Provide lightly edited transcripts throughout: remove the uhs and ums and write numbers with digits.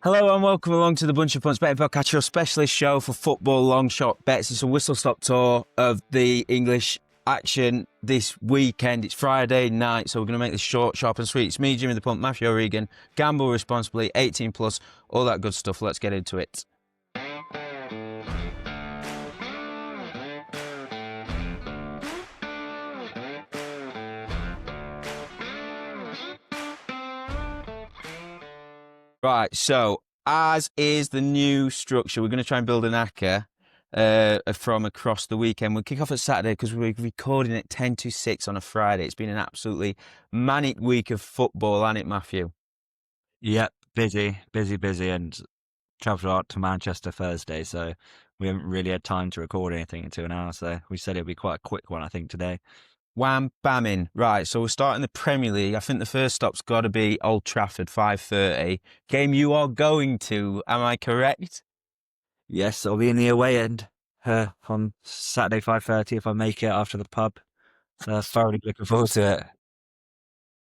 Hello and welcome along to the Bunch of Punts Betting Podcast, your specialist show for football long shot bets. It's a whistle-stop tour of the English action this weekend. It's Friday night, so we're going to make this short, sharp and sweet. It's me, Jimmy The Punt, Matthew O'Regan. Gamble responsibly, 18 plus, all that good stuff. Let's get into it. Right, so as is the new structure, we're going to try and build an ACCA from across the weekend. We'll kick off at Saturday because we're recording at 10 to 6 on a Friday. It's been an absolutely manic week of football, hasn't it, Matthew? Yep, busy, and travelled out to Manchester Thursday, so we haven't really had time to record anything until now, so we said it'd be quite a quick one, I think, today. Wham, bamming. Right, so we're starting the Premier League. I think the first stop's got to be Old Trafford, 5:30. Game you are going to, am I correct? Yes, I'll be in the away end on Saturday 5:30 if I make it after the pub. So thoroughly looking forward to it.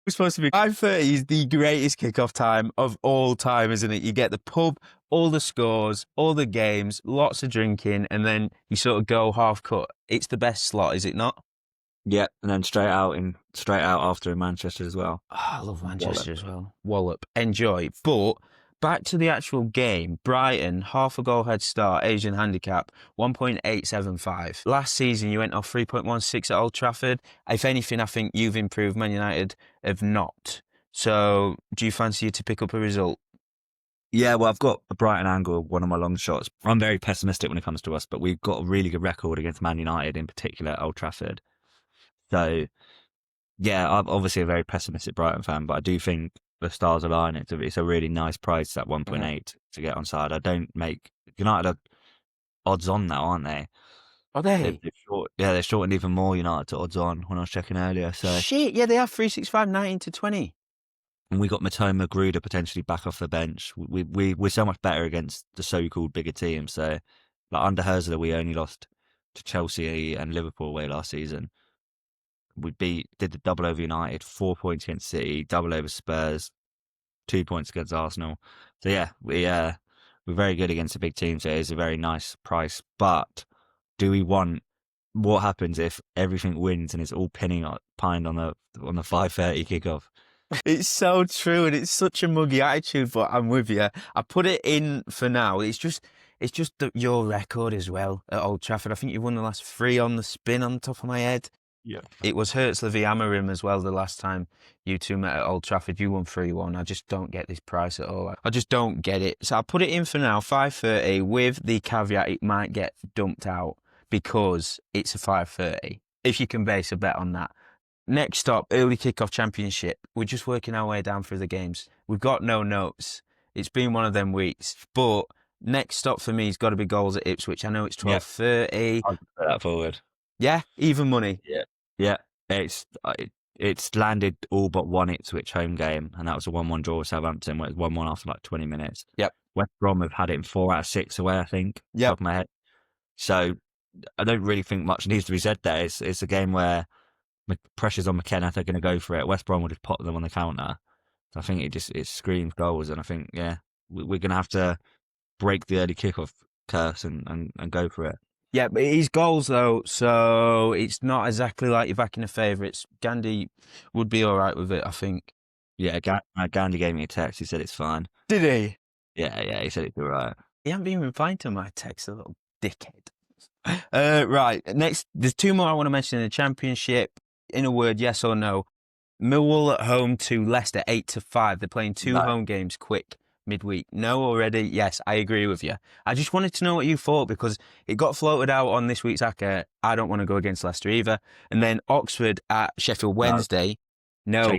It's supposed to be 5:30 is the greatest kickoff time of all time, isn't it? You get the pub, all the scores, all the games, lots of drinking, and then you sort of go half cut. It's the best slot, is it not? Yep, and then straight out after in Manchester as well. Oh, I love Manchester as well. Wallop. Enjoy. But back to the actual game. Brighton, half a goal head start, Asian handicap, 1.875. Last season, you went off 3.16 at Old Trafford. If anything, I think you've improved. Man United have not. So do you fancy you to pick up a result? Yeah, well, I've got a Brighton angle, one of my long shots. I'm very pessimistic when it comes to us, but we've got a really good record against Man United, in particular at Old Trafford. So, yeah, I'm obviously a very pessimistic Brighton fan, but I do think the stars align. It's a really nice price at 1.8 to get on side. I don't make United are odds on now, aren't they? Are they? They're shortened even more United to odds on when I was checking earlier. So Shit, yeah, they have 365, 19 to 20. and we got Matoma Gruda potentially back off the bench. We're so much better against the so-called bigger teams. So, like under Herzler, we only lost to Chelsea and Liverpool away last season. We did the double over United, 4 points against City, double over Spurs, 2 points against Arsenal. So yeah, we're very good against the big teams. So it is a very nice price. But do we want what happens if everything wins and it's all pined on the 5:30 kickoff? It's so true, and it's such a muggy attitude, but I'm with you. I put it in for now. It's just your record as well at Old Trafford. I think you've won the last 3 on the spin on the top of my head. Yeah. It was Herzler v Amorim as well the last time you two met at Old Trafford. You won 3-1. I just don't get this price at all. I just don't get it. So I'll put it in for now, 5:30, with the caveat it might get dumped out because it's a 5:30, if you can base a bet on that. Next stop, early kickoff championship. We're just working our way down through the games. We've got no notes. It's been one of them weeks. But next stop for me has got to be goals at Ipswich. I know it's 12:30. I'll put that forward. Yeah, even money. Yeah, it's landed all but one Ipswich home game, and that was a 1-1 draw with Southampton, where it was 1-1 after like 20 minutes. Yep. West Brom have had it in 4 out of 6 away, I think. Yep. Top of my head. So I don't really think much needs to be said there. It's a game where pressure's on McKenna. They're going to go for it. West Brom would have popped them on the counter. So I think it screams goals, and I think we're going to have to break the early kickoff curse and go for it. Yeah, but it is goals though, so it's not exactly like you're backing the favourites. Gandhi would be all right with it, I think. Yeah, Gandhi gave me a text. He said it's fine. Did he? Yeah, he said it's all right. He hasn't been replying to my text, a little dickhead. Right, next, there's 2 more I want to mention in the Championship. In a word, yes or no. Millwall at home to Leicester, 8-5. They're playing 2 home games quick. Midweek. No already? Yes, I agree with you. I just wanted to know what you thought because it got floated out on this week's ACCA. I don't want to go against Leicester either. And then Oxford at Sheffield Wednesday. No.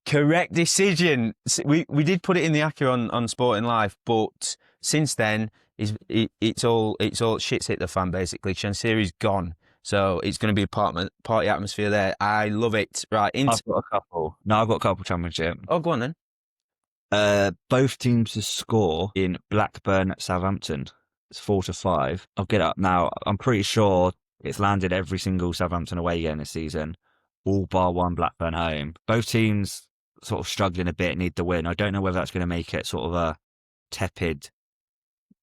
Correct decision. We did put it in the ACCA on Sporting Life, but since then it's all shit's hit the fan basically. Chansiri's gone. So it's going to be a party atmosphere there. I love it. Right. I've got a couple. No, I've got a couple Championship. Oh, go on then. Both teams to score in Blackburn at Southampton. It's 4-5. I'll get up now. I'm pretty sure it's landed every single Southampton away game this season, all bar one Blackburn home. Both teams sort of struggling a bit, need the win. I don't know whether that's going to make it sort of tepid,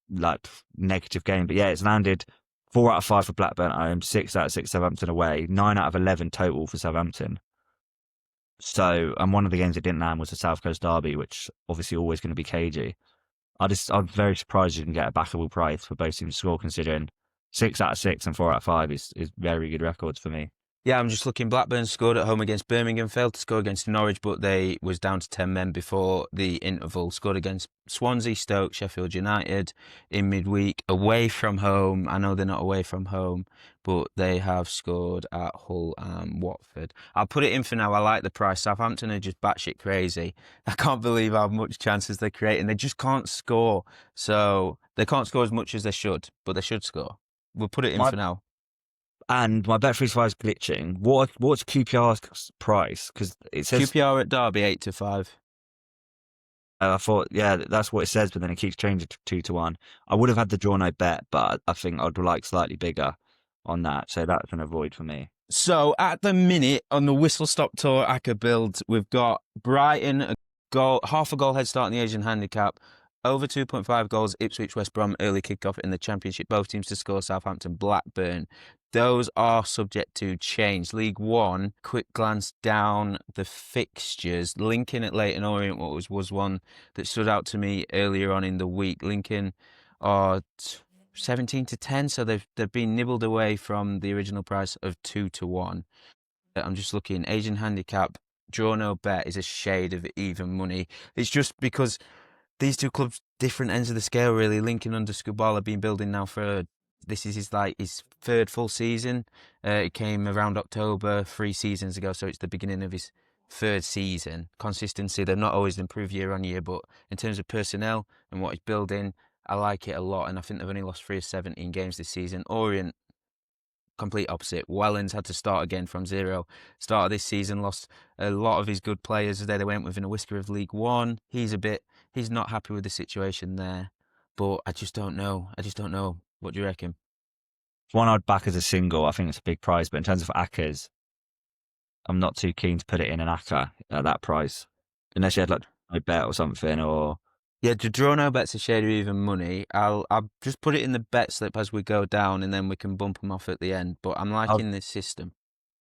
like negative game. But yeah, it's landed 4 out of 5 for Blackburn at home, 6 out of 6 Southampton away, 9 out of 11 total for Southampton. So, and one of the games it didn't land was the South Coast Derby, which obviously always going to be cagey. I'm very surprised you can get a backable price for both teams to score, considering 6 out of 6 and 4 out of 5 is very good records for me. Yeah, I'm just looking. Blackburn scored at home against Birmingham, failed to score against Norwich, but they was down to 10 men before the interval. Scored against Swansea, Stoke, Sheffield United in midweek, away from home. I know they're not away from home, but they have scored at Hull and Watford. I'll put it in for now. I like the price. Southampton are just batshit crazy. I can't believe how much chances they're creating. They just can't score. So they can't score as much as they should, but they should score. We'll put it in for now. And my Bet365 is glitching. What's QPR's price? Because it says QPR at Derby 8-5. I thought, yeah, that's what it says, but then it keeps changing to 2-1. I would have had the draw no bet, but I think I'd like slightly bigger on that, so that's an avoid for me. So at the minute on the Whistle Stop Tour ACCA build, we've got Brighton half a goal head start in the Asian handicap, over 2.5 goals. Ipswich, West Brom early kickoff in the Championship. Both teams to score. Southampton, Blackburn. Those are subject to change. League One, quick glance down the fixtures. Lincoln at Leyton Orient was one that stood out to me earlier on in the week. Lincoln are 17-10, so they've been nibbled away from the original price of 2-1. I'm just looking. Asian handicap, draw no bet is a shade of even money. It's just because these two clubs, different ends of the scale, really. Lincoln under Skubala have been building now for this is his third full season. It came around October 3 seasons ago, so it's the beginning of his third season. Consistency, they've not always improved year on year, but in terms of personnel and what he's building, I like it a lot, and I think they've only lost 3 of 17 games this season. Orient, complete opposite. Wellens had to start again from zero. Start of this season, lost a lot of his good players. They went within a whisker of League One. He's not happy with the situation there, but I just don't know. What do you reckon? One I'd back as a single. I think it's a big price, but in terms of ACCAs, I'm not too keen to put it in an ACCA at that price, unless you had like a bet or something, or yeah, to draw no bets a shade of even money. I'll just put it in the bet slip as we go down, and then we can bump them off at the end. But I'm liking this system.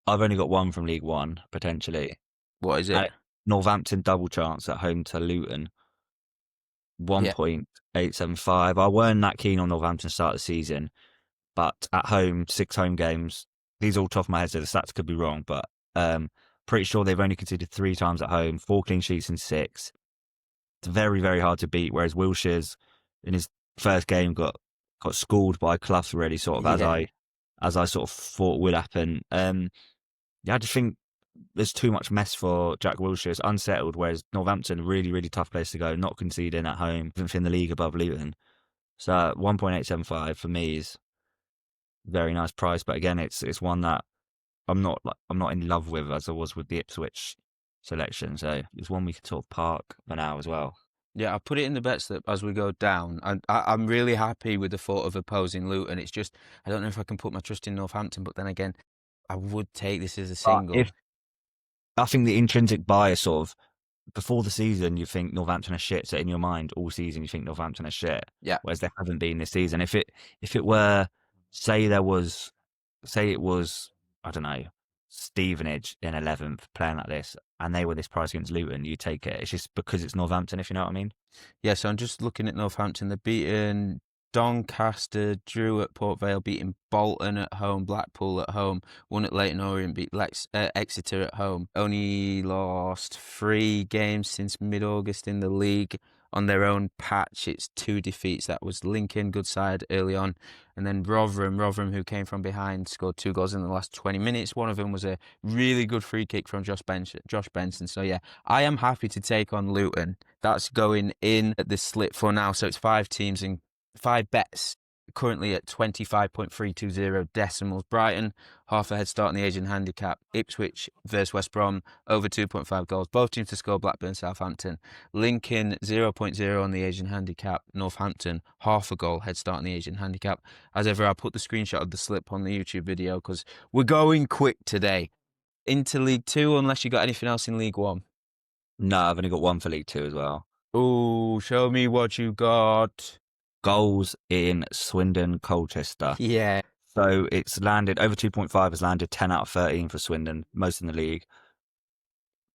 I've only got one from League One potentially. What is it? Northampton double chance at home to Luton. 1.875. I weren't that keen on Northampton to start the season, but at home, 6 home games. These are all top of my head, so the stats could be wrong, but pretty sure they've only conceded 3 times at home, 4 clean sheets in 6. It's very, very hard to beat. Whereas Wilshire's in his first game got schooled by Clough already, sort of as I sort of thought would happen. I just think there's too much mess for Jack Wilshere. It's unsettled, whereas Northampton, really, really tough place to go, not conceding at home, in the league above Luton. So 1.875 for me is a very nice price, but again, it's one that I'm not in love with as I was with the Ipswich selection. So it's one we could sort of park for now as well. Yeah, I put it in the bet slip as we go down. I'm really happy with the thought of opposing Luton. It's just, I don't know if I can put my trust in Northampton, but then again, I would take this as a single. I think the intrinsic bias sort of, before the season, you think Northampton are shit. So in your mind, all season, you think Northampton are shit. Yeah. Whereas they haven't been this season. If it were, say it was, I don't know, Stevenage in 11th playing like this, and they were this price against Luton, you take it. It's just because it's Northampton, if you know what I mean. Yeah, so I'm just looking at Northampton. They've beaten Doncaster, drew at Port Vale, beating Bolton at home, Blackpool at home, won at Leyton Orient, beat Exeter at home. Only lost 3 games since mid-August in the league on their own patch. It's 2 defeats. That was Lincoln, good side early on, and then Rotherham, who came from behind, scored 2 goals in the last 20 minutes. One of them was a really good free kick from Josh Benson. So yeah, I am happy to take on Luton. That's going in at the slip for now. So it's 5 teams and 5 bets, currently at 25.320 decimals. Brighton, half a head start in the Asian handicap. Ipswich versus West Brom, over 2.5 goals. Both teams to score, Blackburn, Southampton. Lincoln, 0.0 on the Asian handicap. Northampton, half a goal head start in the Asian handicap. As ever, I'll put the screenshot of the slip on the YouTube video because we're going quick today. Into League 2, unless you got anything else in League 1. No, I've only got one for League 2 as well. Oh, show me what you got. Goals in Swindon, Colchester. Yeah. So it's landed over 2.5 has landed 10 out of 13 for Swindon, most in the league.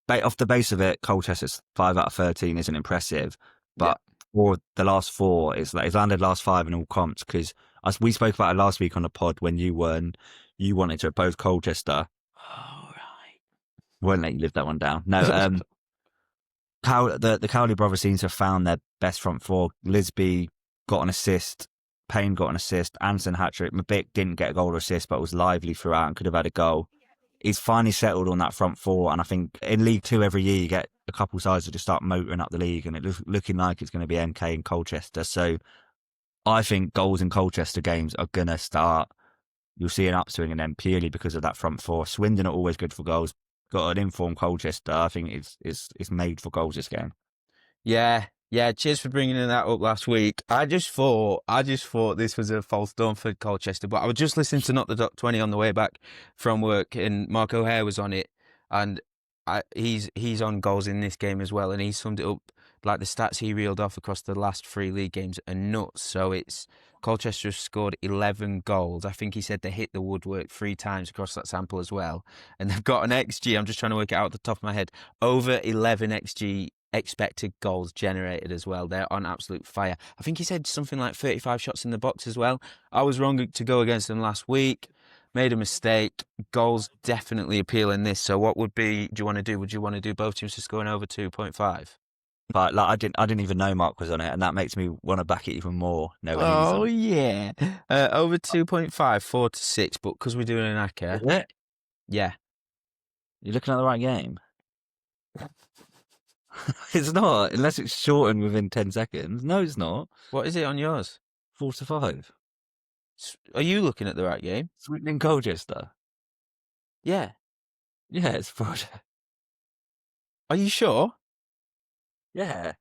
Off the base of it, Colchester's 5 out of 13 isn't impressive, Yeah. but for the last four, it's landed last five in all comps because we spoke about it last week on the pod when you wanted to oppose Colchester. All right. Won't let you live that one down. No, the Cowley brothers seem to have found their best front four. Lisby got an assist, Payne got an assist, Anson hat-trick. Mabick didn't get a goal or assist, but was lively throughout and could have had a goal. He's finally settled on that front four, and I think in League Two every year you get a couple sides that just start motoring up the league, and it's looking like it's going to be MK and Colchester. So I think goals in Colchester games are going to start. You'll see an upswing in them purely because of that front four. Swindon are always good for goals. Got an informed Colchester. I think it's made for goals this game. Yeah, yeah. Cheers for bringing that up last week. I just thought this was a false dawn for Colchester, but I was just listening to Not the Dot 20 on the way back from work, and Mark O'Hare was on it, and he's on goals in this game as well, and he summed it up like the stats he reeled off across the last three league games are nuts. So it's Colchester have scored 11 goals. I think he said they hit the woodwork 3 times across that sample as well, and they've got an XG. I'm just trying to work it out at the top of my head. Over 11 XG expected goals generated as well. They're on absolute fire. I think he said something like 35 shots in the box as well. I was wrong to go against them last week. Made a mistake. Goals definitely appeal in this. So what do you want to do? Would you want to do both teams to score over 2.5? But like I didn't even know Mark was on it, and that makes me want to back it even more knowing he's Oh, on it. yeah. Over 2.5, 4 to 6, but because we're doing an ACCA, Is it? yeah. You're looking at the right game. It's not, unless it's shortened within 10 seconds. No, it's not. What is it on yours? 4-5. Are you looking at the right game? Swindon Colchester. Yeah. Yeah, it's 4. Are you sure? Yeah.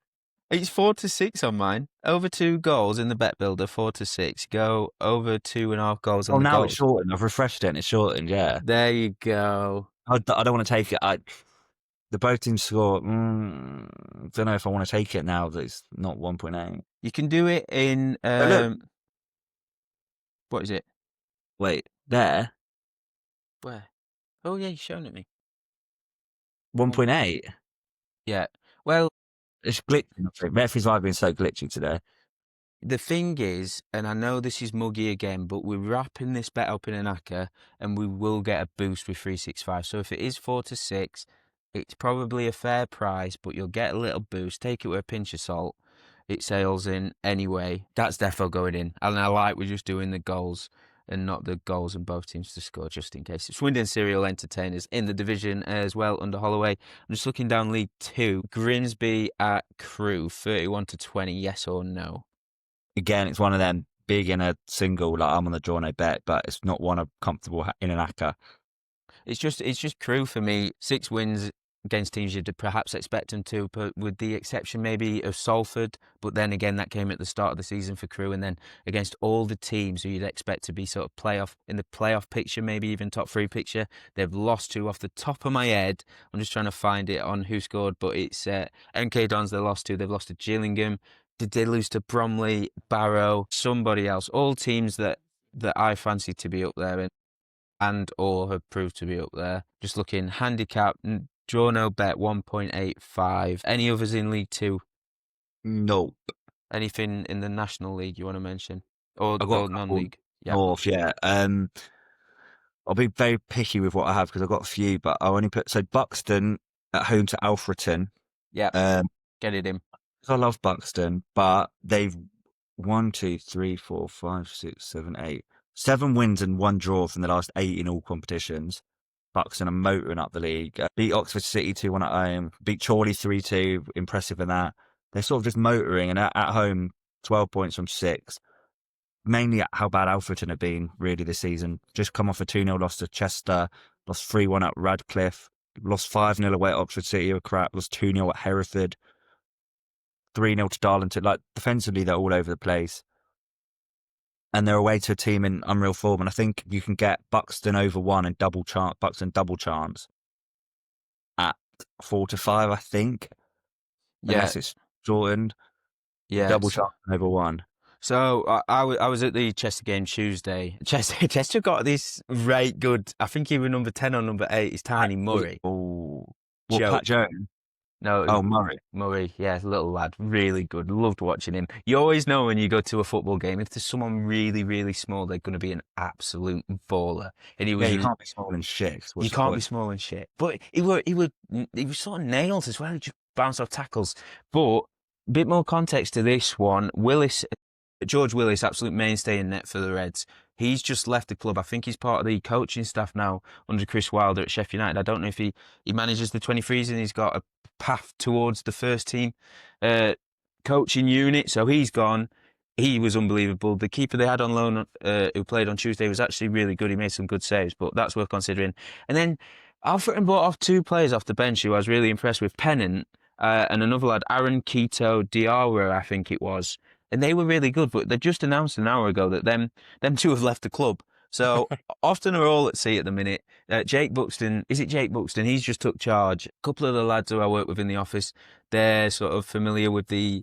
It's 4 to 6 on mine. Over 2 goals in the bet builder, 4 to 6. Go over 2.5 goals on Oh, the now goals. it's shortened. I've refreshed it and it's shortened, yeah. There you go. I don't want to take it. The both teams score. Don't know if I want to take it now that it's not 1.8. You can do it in look. what is it? Wait, there? Where? Oh yeah, you're showing it me. 1.8? Yeah. Well, It's glitching. Referees might have been so glitchy today. the thing is, and I know this is muggy again, but we're wrapping this bet up in an ACCA, and we will get a boost with 365. So if it is 4 to 6, it's probably a fair price, but you'll get a little boost. Take it with a pinch of salt. It sails in anyway. That's defo going in. And I like we're just doing the goals and not the goals and both teams to score just in case. Swindon Serial Entertainers in the division as well under Holloway. I'm just looking down League 2. Grimsby at Crewe, 31 to 20, yes or no? Again, it's one of them big in a single, like I'm on the draw no bet, but it's not one I'm comfortable in an ACCA. It's just Crewe for me. 6 wins against teams you'd perhaps expect them to, but with the exception maybe of Salford. But then again, that came at the start of the season for Crewe, and then against all the teams who you'd expect to be sort of in the playoff picture, maybe even top 3 picture, they've lost to off the top of my head. I'm just trying to find it on who scored, but it's MK Dons they lost to. They've lost to Gillingham. Did they lose to Bromley, Barrow, somebody else? All teams that I fancy to be up there and or have proved to be up there. Just looking handicap, draw no bet 1.85. Any others in League 2? Nope. Anything in the National League you want to mention? Or I've got a couple non-league? Yeah. North, yeah. I'll be very picky with what I have because I've got a few, but I only put Buxton at home to Alfreton. Yeah. Get it in. I love Buxton, but they've 1, 2, 3, 4, 5, 6, 7, 8, 7 wins and 1 draw from the last 8 in all competitions. Buxton are motoring up the league. Beat Oxford City 2-1 at home. Beat Chorley 3-2. Impressive in that. They're sort of just motoring, and at home, 12 points from 6. Mainly at how bad Alfreton have been really this season. Just come off a 2-0 loss to Chester. Lost 3-1 at Radcliffe. Lost 5-0 away at Oxford City. Were crap. Lost 2-0 at Hereford. 3-0 to Darlington. Like, defensively, they're all over the place. And they're away to a team in unreal form. And I think you can get Buxton over 1 and Buxton double chance at 4 to 5, I think. Yeah. Unless it's shortened, Yeah. double chance over one. So I was at the Chester game Tuesday. Chester got this right good. I think he was number 10 or number 8. It's Tiny Murray. Oh, what, Joke. Pat Jones? No, Oh, Murray. Murray. Yeah, little lad, really good. Loved watching him. You always know when you go to a football game, if there's someone really, really small, they're going to be an absolute baller. And he was. Yeah, you can't be small and shit. You can't be small and shit. But he was sort of nails as well. He just bounced off tackles. But a bit more context to this one. George Willis, absolute mainstay in net for the Reds. He's just left the club. I think he's part of the coaching staff now under Chris Wilder at Sheffield United. I don't know if he manages the 23s and he's got a path towards the first team coaching unit. So he's gone. He was unbelievable. The keeper they had on loan who played on Tuesday was actually really good. He made some good saves, but that's worth considering. And then Alfred brought off 2 players off the bench who I was really impressed with. Pennant and another lad, Aaron Quito Diarra, I think it was. And they were really good, but they just announced an hour ago that them 2 have left the club. So often are all at sea at the minute. Jake Buxton, is it Jake Buxton? He's just took charge. A couple of the lads who I work with in the office, they're sort of familiar with the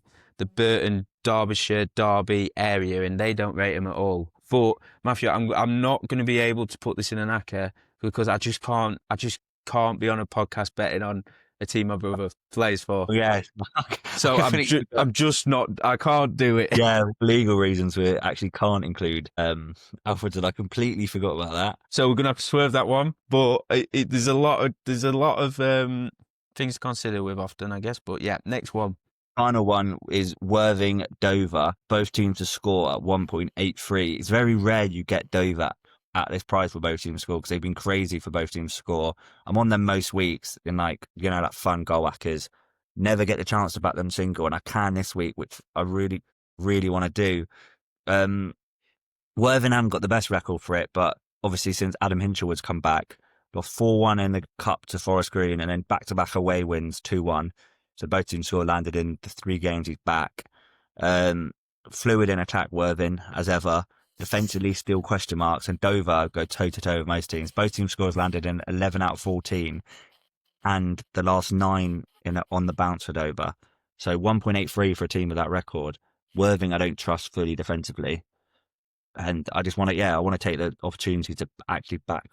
Burton, Derbyshire, Derby area, and they don't rate him at all. But Matthew, I'm not going to be able to put this in an ACCA because I just can't be on a podcast betting on a team my brother plays for. Yeah. So I'm just not. I can't do it. Yeah, legal reasons we actually can't include Alfred, and I completely forgot about that. So we're gonna have to swerve that one. But there's a lot of things to consider with often, I guess. But yeah, next one. Final one is Worthing Dover. Both teams to score at 1.83. It's very rare you get Dover at this price for both teams to score because they've been crazy for both teams to score. I'm on them most weeks in like fun goal whackers. Never get the chance to back them single, and I can this week, which I really, really want to do. Worthing haven't got the best record for it, but obviously since Adam Hinchelwood's come back, got 4-1 in the cup to Forest Green, and then back-to-back away wins 2-1. So both teams sort of landed in the 3 games he's back. Fluid in attack, Worthing, as ever. Defensively, still question marks, and Dover go toe-to-toe with most teams. Both team scores landed in 11 out of 14, and the last 9 on the bounce for Dover. So 1.83 for a team with that record. Worthing, I don't trust fully defensively. And I just want to, I want to take the opportunity to actually back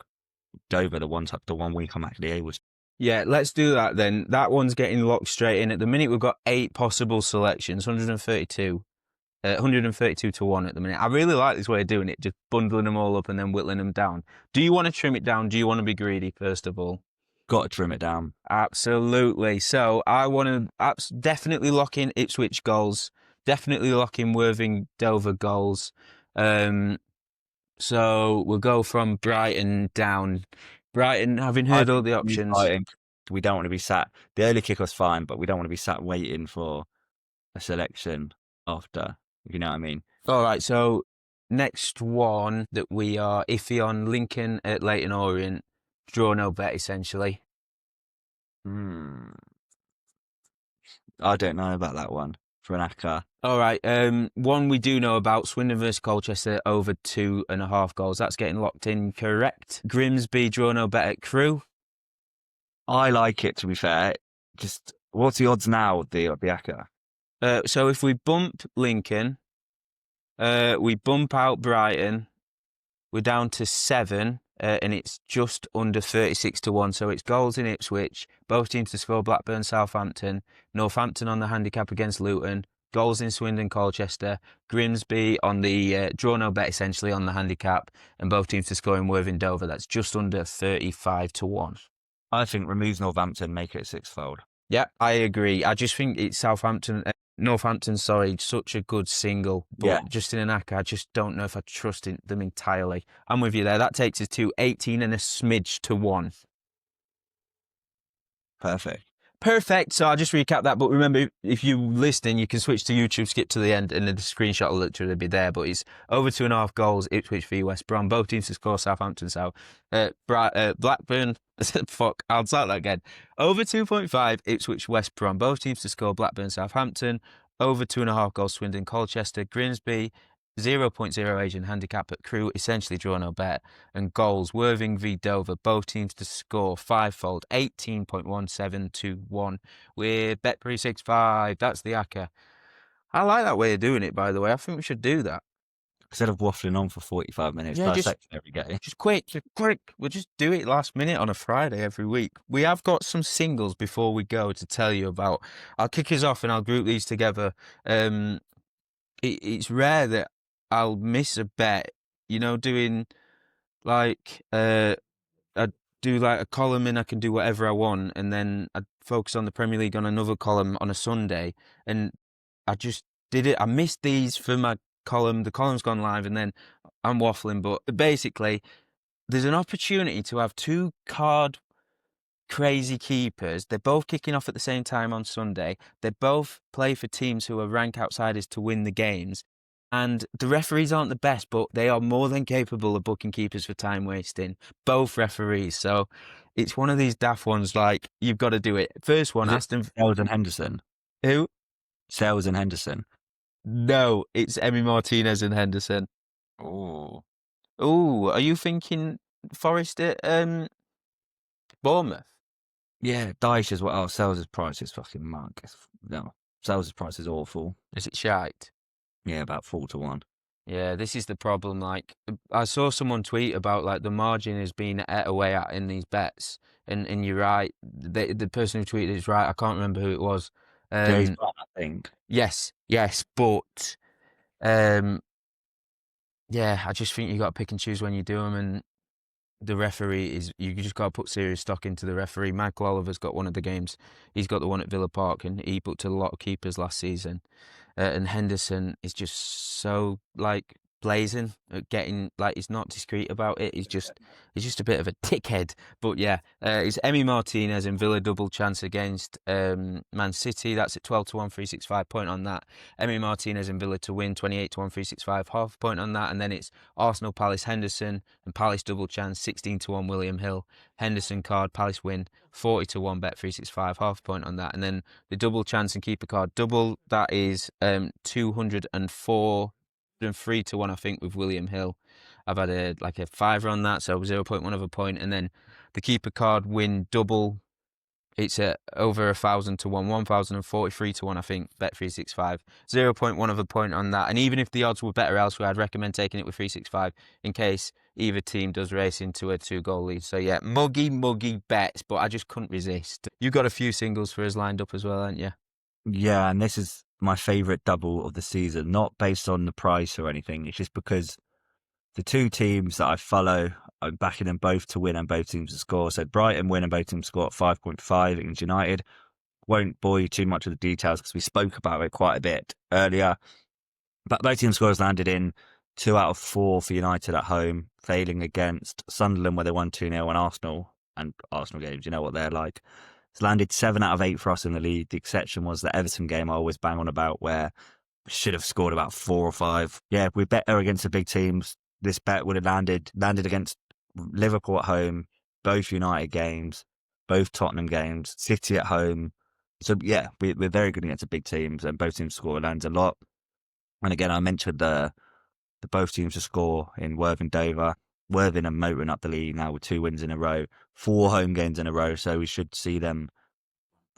Dover the one week I'm actually able to. Yeah, let's do that then. That one's getting locked straight in. At the minute, we've got 8 possible selections, 132 to 1 at the minute. I really like this way of doing it, just bundling them all up and then whittling them down. Do you want to trim it down? Do you want to be greedy, first of all? Got to trim it down. Absolutely. So I want to definitely lock in Ipswich goals, definitely lock in Worthing Dover goals. So we'll go from Brighton down. Brighton, having heard all the options. We don't want to be sat. The early kickoff's fine, but we don't want to be sat waiting for a selection after, if you know what I mean. All right, so next one that we are iffy on, Lincoln at Leyton Orient. Draw no bet, essentially. I don't know about that one for an ACCA. All right, one we do know about, Swindon vs Colchester, over 2.5 goals. That's getting locked in, correct. Grimsby, draw no bet at Crewe. I like it, to be fair. Just, what's the odds now of the ACCA? So if we bump Lincoln, we bump out Brighton, we're down to 7, and it's just under 36 to 1. So it's goals in Ipswich, both teams to score, Blackburn, Southampton, Northampton on the handicap against Luton, goals in Swindon, Colchester, Grimsby on the draw no bet essentially on the handicap, and both teams to score in Worthing Dover. That's just under 35 to 1. I think remove Northampton, make it 6-fold. Yeah, I agree. I just think it's Northampton, such a good single. But just in an ACCA, I just don't know if I trust them entirely. I'm with you there. That takes us to 18 and a smidge to 1. Perfect. So I'll just recap that. But remember, if you're listening, you can switch to YouTube, skip to the end, and the screenshot will literally be there. But it's over 2.5 goals, Ipswich v West Brom. Both teams to score, Southampton, Blackburn. Fuck, I'll start that again. Over 2.5, Ipswich, West Brom. Both teams to score, Blackburn, Southampton. Over 2.5 goals, Swindon, Colchester, Grimsby. 0.0 Asian handicap at Crewe, essentially draw no bet. And goals, Worthing v Dover, both teams to score fivefold, 18.17 to 1 with Bet365. That's the ACCA. I like that way of doing it, by the way. I think we should do that. Instead of waffling on for 45 minutes, Yeah, dissecting every game. Just quick. We'll just do it last minute on a Friday every week. We have got some singles before we go to tell you about. I'll kick us off and I'll group these together. It's rare that I'll miss a bet. Doing like I do like a column and I can do whatever I want, and then I focus on the Premier League on another column on a Sunday, and I just did it. I missed these for my column. The column's gone live, and then I'm waffling. But basically, there's an opportunity to have two card crazy keepers. They're both kicking off at the same time on Sunday. They both play for teams who are rank outsiders to win the games. And the referees aren't the best, but they are more than capable of booking keepers for time wasting. Both referees. So it's one of these daft ones, like, you've got to do it. First one, Aston... Sales and Henderson. Who? Sales and Henderson. No, it's Emi Martinez and Henderson. Oh. Are you thinking Forest at Bournemouth? Yeah, Dyche as well. Oh, Sales' price is fucking mug. No, Sales' price is awful. Is it shite? Yeah, about 4-1. Yeah, this is the problem. Like, I saw someone tweet about, like, the margin is being ate away at in these bets, and you're right. The person who tweeted is right. I can't remember who it was. James Bond, I think. Yes, but yeah, I just think you got to pick and choose when you do them, and the referee is, you just got to put serious stock into the referee. Michael Oliver's got one of the games. He's got the one at Villa Park, and he booked a lot of keepers last season. And Henderson is just so, like, blazing at getting, like, he's not discreet about it. He's just a bit of a tickhead. But yeah, it's Emi Martinez and Villa double chance against Man City. That's at 12 to 1, 365 point on that. Emi Martinez and Villa to win, 28 to 1, 365 half point on that. And then it's Arsenal, Palace, Henderson, and Palace double chance, 16 to 1, William Hill. Henderson card, Palace win, 40 to 1, bet 365 half point on that. And then the double chance and keeper card double, that is 204 and 3 to 1, I think, with William Hill. I've had a fiver on that, so 0.1 of a point. And then the keeper card win double, it's at over 1,000 to 1, 1,043 to 1, I think, bet 365, 0.1 of a point on that. And even if the odds were better elsewhere, I'd recommend taking it with 365 in case either team does race into a 2-goal lead. So yeah, muggy bets, but I just couldn't resist. You got a few singles for us lined up as well, haven't you? Yeah, and this is my favourite double of the season, not based on the price or anything. It's just because the two teams that I follow, I'm backing them both to win and both teams to score. So Brighton win and both teams score at 5.5 against United. Won't bore you too much with the details because we spoke about it quite a bit earlier. But both team scores landed in 2 out of 4 for United at home, failing against Sunderland where they won 2-0, and Arsenal games, you know what they're like. It's landed 7 out of 8 for us in the league. The exception was the Everton game I always bang on about, where we should have scored about 4 or 5. Yeah, we better against the big teams. This bet would have landed against Liverpool at home, both United games, both Tottenham games, City at home. So yeah, we're very good against the big teams, and both teams score lands a lot. And again, I mentioned the both teams to score in Worthing Dover. Worthing are motoring up the league now with 2 wins in a row, 4 home games in a row. So we should see them.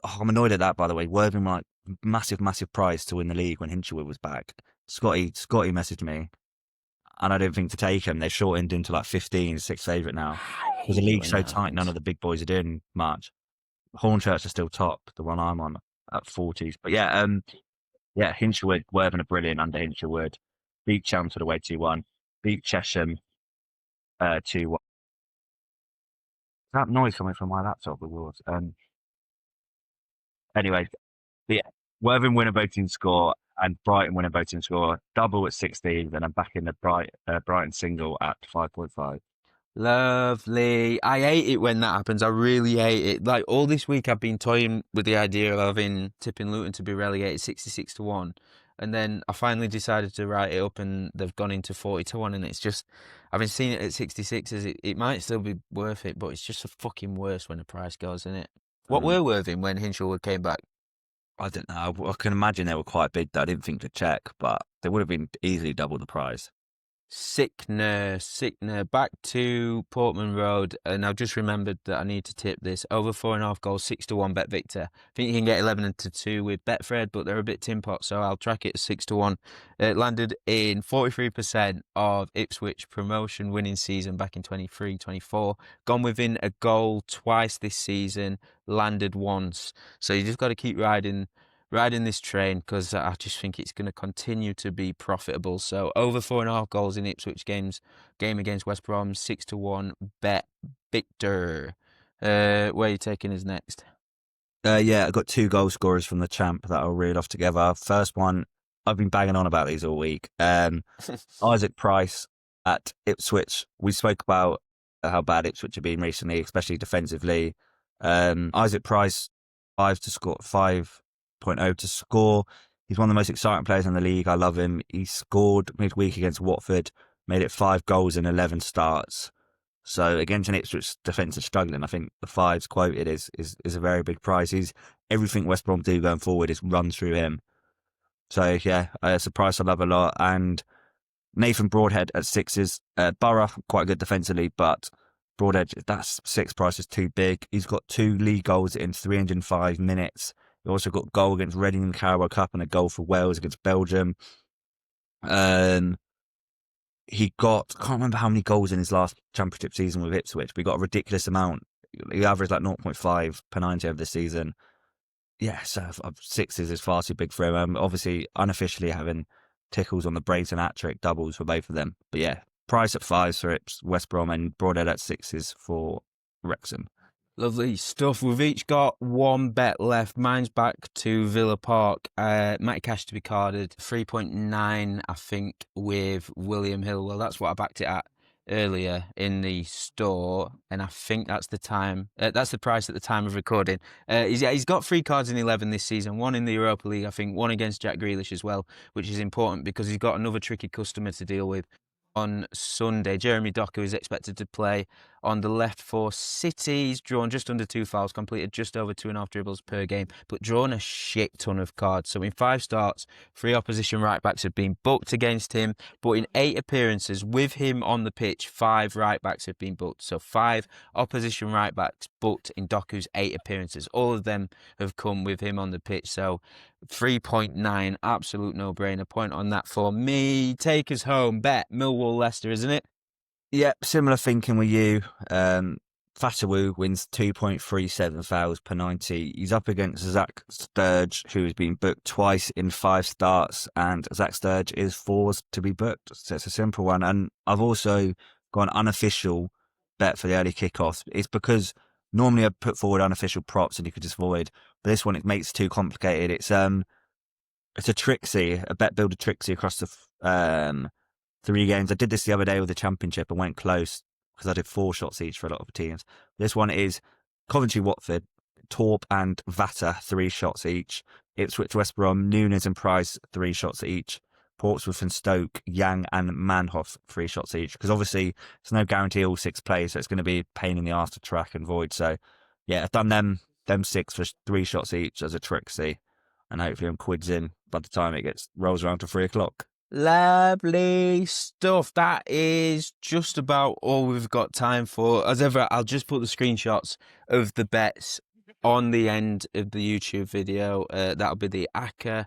Oh, I'm annoyed at that, by the way. Worthing were like massive price to win the league when Hinchelwood was back. Scotty messaged me, and I don't think to take him. They've shortened into like 15, 6th favourite now. Because the league's so tight, none of the big boys are doing much. Hornchurch are still top, the one I'm on at 40s. But yeah, Hinchelwood, Worthing are brilliant under Hinchelwood. Beat Chelmsford away 2-1. Beat Chesham 2-1. That noise coming from my laptop, it was. Anyway, yeah, Worthing win a both teams score and Brighton win a both teams score. Double at 16, then I'm back in the Brighton single at 5.5. Lovely. I hate it when that happens. I really hate it. Like, all this week I've been toying with the idea of having tipping Luton to be relegated 66 to 1. And then I finally decided to write it up, and they've gone into 40 to 1. And it's just, I've been seeing it at 66 as it might still be worth it, but it's just a fucking worse when the price goes, isn't it? What were Worthing when Hinchelwood came back? I don't know. I can imagine they were quite big. Though. I didn't think to check, but they would have been easily double the price. Sickner. Back to Portman Road, and I've just remembered that I need to tip this. Over 4.5 goals, 6-1 Bet Victor. I think you can get 11-2 with Betfred, but they're a bit tin pot, so I'll track it 6-1. It landed in 43% of Ipswich promotion winning season back in 23-24. Gone within a goal twice this season, landed once. So you just got to keep riding this train because I just think it's going to continue to be profitable. So over 4.5 goals in Ipswich game against West Brom, 6-1 Bet Victor. Where are you taking us next? Yeah, I've got 2 goal scorers from the champ that I'll read off together. First one, I've been banging on about these all week. Isaac Price at Ipswich. We spoke about how bad Ipswich have been recently, especially defensively. Isaac Price, 5.0 to score. He's one of the most exciting players in the league. I love him. He scored midweek against Watford, made it 5 goals in 11 starts. So against an Ipswich defence is struggling. I think the 5's quoted is a very big price. He's everything West Brom do going forward is run through him. So yeah, it's a price I love a lot. And Nathan Broadhead at 6s. Borough quite good defensively, but Broadhead, that's 6 price is too big. He's got 2 league goals in 305 minutes. He also got a goal against Reading in the Carabao Cup and a goal for Wales against Belgium. He got, I can't remember how many goals in his last championship season with Ipswich, but he got a ridiculous amount. He averaged like 0.5 per 90 over the season. Yeah, so 6s is far too big for him. Obviously, unofficially having tickles on the Brayton hat-trick doubles for both of them. But yeah, price at 5s for West Brom and Broadhead at 6s for Wrexham. Lovely stuff. We've each got 1 bet left. Mine's back to Villa Park. Matty Cash to be carded. 3.9, I think, with William Hill. Well, that's what I backed it at earlier in the store, and I think that's the time. That's the price at the time of recording. He's got 3 cards in 11 this season. 1 in the Europa League, I think. 1 against Jack Grealish as well, which is important because he's got another tricky customer to deal with on Sunday. Jeremy Doku is expected to play on the left for City. He's drawn just under 2 fouls, completed just over 2.5 dribbles per game, but drawn a shit ton of cards. So in 5 starts, 3 opposition right-backs have been booked against him, but in 8 appearances with him on the pitch, 5 right-backs have been booked. So 5 opposition right-backs booked in Doku's 8 appearances. All of them have come with him on the pitch. So 3.9, absolute no-brainer. Point on that for me. Take us home. Bet Millwall Leicester, isn't it? Yep, similar thinking with you. Fatawu wins 2.37 fouls per 90. He's up against Zach Sturge, who has been booked twice in 5 starts, and Zach Sturge is 4s to be booked. So it's a simple one. And I've also got an unofficial bet for the early kickoffs. It's because normally I'd put forward unofficial props and you could just avoid, but this one it makes it too complicated. It's a Trixie, a bet builder Trixie across the 3 games. I did this the other day with the Championship and went close because I did 4 shots each for a lot of teams. This one is Coventry Watford, Torp and Vata, 3 shots each. Ipswich West Brom, Nunes and Price, 3 shots each. Portsmouth and Stoke, Yang and Manhoff, 3 shots each. Because obviously there's no guarantee all 6 play, so it's going to be a pain in the arse to track and void. So yeah, I've done them 6 for 3 shots each as a Trixie, and hopefully I'm quids in by the time it rolls around to 3 o'clock. Lovely stuff. That is just about all we've got time for. As ever, I'll just put the screenshots of the bets on the end of the YouTube video. That'll be the ACCA,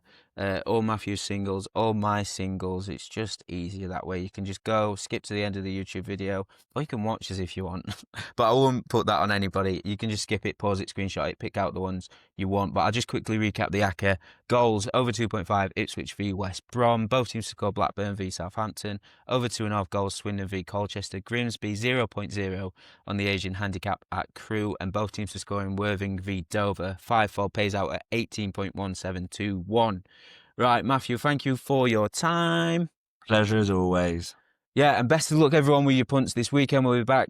all Matthew's singles, all my singles. It's just easier that way. You can just go, skip to the end of the YouTube video, or you can watch us if you want. But I won't put that on anybody. You can just skip it, pause it, screenshot it, pick out the ones you want. But I'll just quickly recap the ACCA. Goals, over 2.5, Ipswich v West Brom. Both teams to score. Blackburn v Southampton. Over 2.5 goals, Swindon v Colchester. Grimsby 0.0 on the Asian handicap at Crewe. And both teams to score in Worthing v Dover. 5-4 pays out at 18.1721. Right, Matthew, thank you for your time. Pleasure as always. Yeah, and best of luck, everyone, with your punts this weekend. We'll be back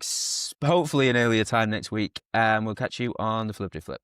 hopefully an earlier time next week. And we'll catch you on the Flip to Flip.